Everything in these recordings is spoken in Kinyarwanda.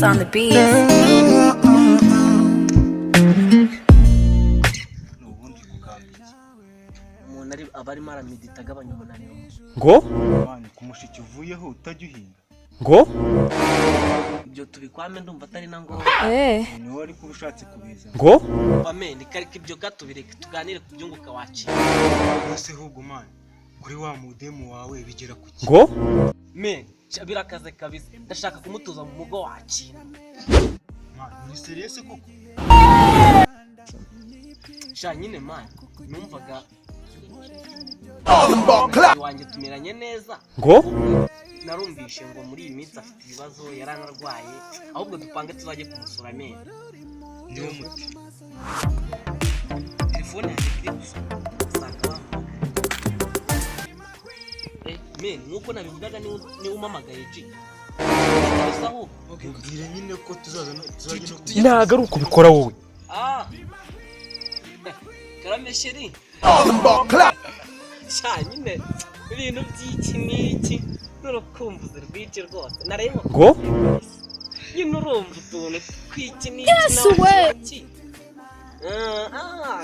on the beat. Umuntu abari maramidita agabanya umunaniro ngo mwana kumushiki uvuyeho utajuhinga ngo ibyo tubikwame ndumva atari na ngo ni wari kuba ushatse kubiza ngo bamenye karika ibyo gatubireke tuganire ku byunguka waciye ese ahubwo mwana kuri wa mudemu wawe bigera ku ki ngo me birakaze kabisa ndashaka kumutuza mu mugo waciye mwana uri serious koko sha nyine mwana numvaga wanjye tumeranye neza ngo narumvishe ngo muri iyi minsi afite ibibazo yaranarwaye ahubwo dupange tuzajye kumusura amenyo niwo muti telefone yanjye kiri gusa usanga men nuko nabivugaga ni umamagaye ji saho ubwire nyine ko tuzajya ntago ari uko bikora wowe karamesheri sha nyine ibintu by'iki n'iki n'urukumbuzi rw'iki rwose nareba ngo nyine urumva utuntu tw'iki n'iki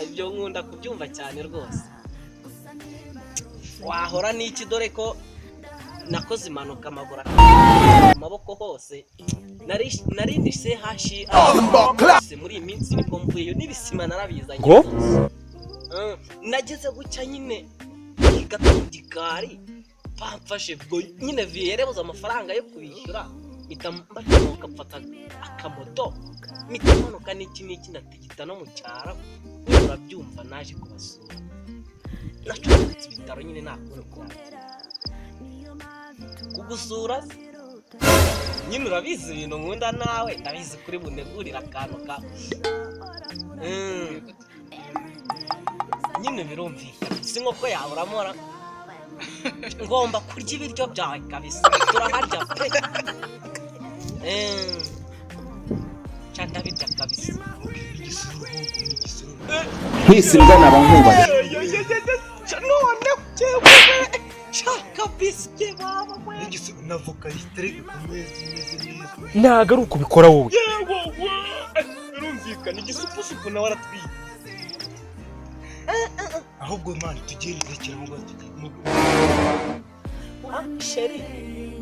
ibyo nkunda kubyumva cyane rwose wahora n'iki dore ko nakoze impanuka amaguru amaboko hose narindi se hashi muri iyi minsi nibwo mvuyeyo n'ibisima narabizanye ngo nageze gucya nyine igatoki gikari bamfashe bwo nyine viyerebuza amafaranga yo kubishyura mbatamuka mfata akamoto mitamanuka n'iki ndatigita no mu cyaro urabyumva naje kubasura nacumbitse ibitaro nyine nakure kugusura nyine urabizi ibintu nkunda nawe ndabizi kuri bunegurira akantu ka nyine birumvikana si nk'uko yawe uramora ngomba kurya ibiryo byawe kabisa turaharya pe ndabirya kabisa nkisimbwa naba nkubaye none cyewe shaka bisike baba we n'avoka yistereke ku meza imeze neza ntago ari uko bikora wowe birumvikana igisupusupu nawe aratwiye ahubwo mwana tugererekera ngo sheri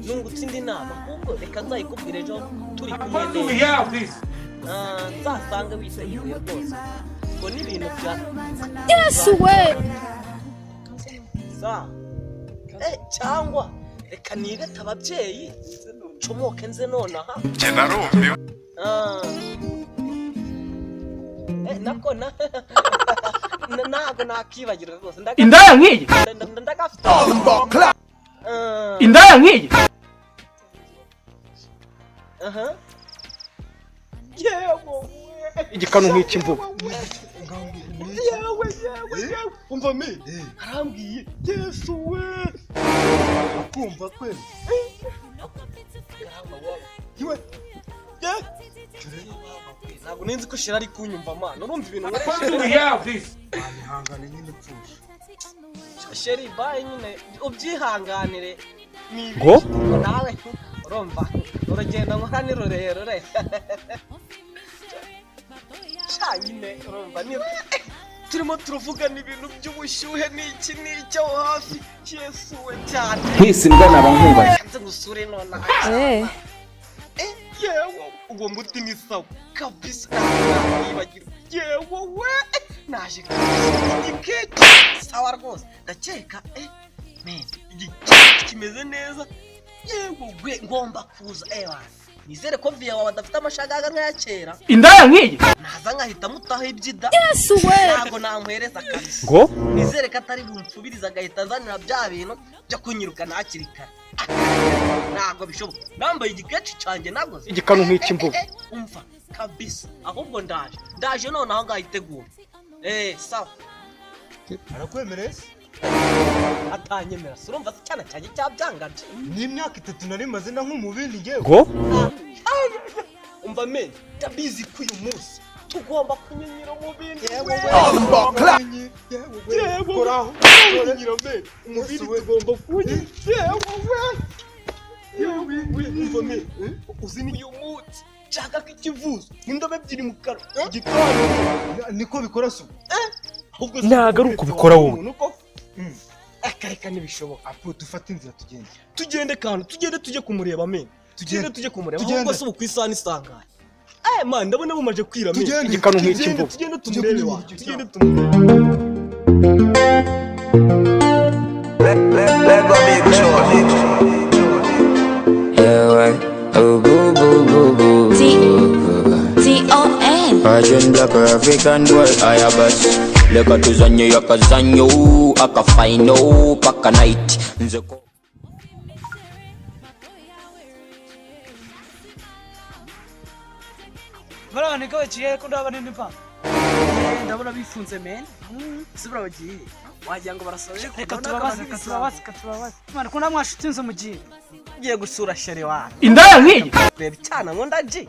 nungutse indi nama ahubwo reka nzayikubwire ejo turi kumwe neza nzasanga witeguye rwose ngo n'ibintu bya Yesu we cyangwa reka nibeta ababyeyi comoke nze nonaha nako ntabwo nakibagirwa rwose indaya nk'iyi ndagafite indaya nk'iyi igikanu nk'iki mvuga yewe umva me arambwiye Yesu we kumva kwe iwe ntabwo ninzi ko shira ari kunyumva mana urumva ibintu ihangane nyine pfusha sheri baye nyine ubyihanganire ngo nawe urumva urugendo nkora ni rurerure nyine urumva ni turimo turuvugana ibintu by'ubushyuhe n'iki n'icyo hafi Yesu we cyane nkisimbwa naba nkubaye nze gusure none yewe uwo muti ni sawa kabisa nibagirwa yewe we naje igikeke sawa rwose ndakeka men igikeke kimeze neza yewe we ngomba kuza nizere ko via wawe adafite amashagaga nk'aya kera indaya nk'iyi naza nkahita mutaho ibyida Yesu we ntabwo namuhereza kabisa ngo nizere ko atari bunsubiriza agahita azanira bya bintu byo kunyiruka hakiri kare ntabwo bishoboka nambaye igikeci cyanjye nagoze igikanu nk'iki mvuga umva kabisa ahubwo ndaje none aho ngahitegura sawa arakwemereye atanyemera urumva cyane cyane cyabyangaje n'imyaka 3 nari maze na nk'umubindi ngewe ngo umva men ndabizi ko uyu munsi tugomba kunyenyera umubindi yewe koraho kunyenyera men umubindi tugomba kunyenyera yewe umva men uzi ni uyu munsi nshaka ko ikivuzo n'indobe ebyiri mu kanwa igitwaro niko bikora so ahubwo ntago ari uko ubikora wowe akareka ntibishoboka apo dufate inzira tugende kandi tujye kumureba men tujye kumureba Tugende. ahubwo se ubu ku isaha n'isangaye man ndabona bumaje kwira men Tugende. igikanu nk'iki mvugo tugende Tujye tumurebe kuri wa icyo tugende cyapa. tumurebe T-O-N Persian black or African boy, I have us. Leka tuzanye yakazanyo, akafaino, paka night. Nzeko. Bara niko baciye ko ndabana n'impa. Ndabona bifunze men. Sibura bagiye. Wagira ngo barasoje ko tubabaze. Mwana ko namwashutinze mugiye. ugiye gusura shere wa indaya nk'iyi reba cyana ngo ndaji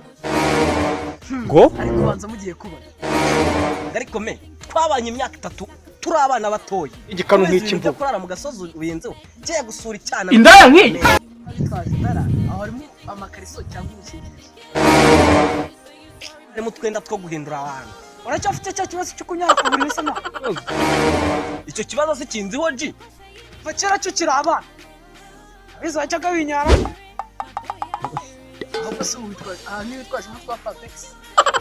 ngo Ariko banza mugiye kubona. ariko me twabanye imyaka 3 turi abana batoye igikanu nk'iki mvugo kurara mu gasozi uyenzeho giye gusura icyana indaya nk'iyi Bitwaje ndara aho harimo amakariso cyangwa umushingirizo. mu twenda two guhindura abantu Uracyafite cya kibazo cyo kunyaka buri wese no. icyo kibazo se kinziho ji Bakera cyo kirabana. Bizajyaga binyara. Ahubwo se witwaje ni witwaje no kwa Papex.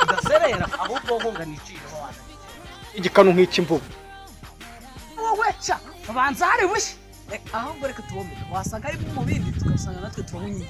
udaserera ahubwo ho nganiciye wana igikanu nk'iki mvugo Wowe cha banza hari bushi. Ahubwo reka tubome wasanga ari mu bindi tukasanga natwe tubonye.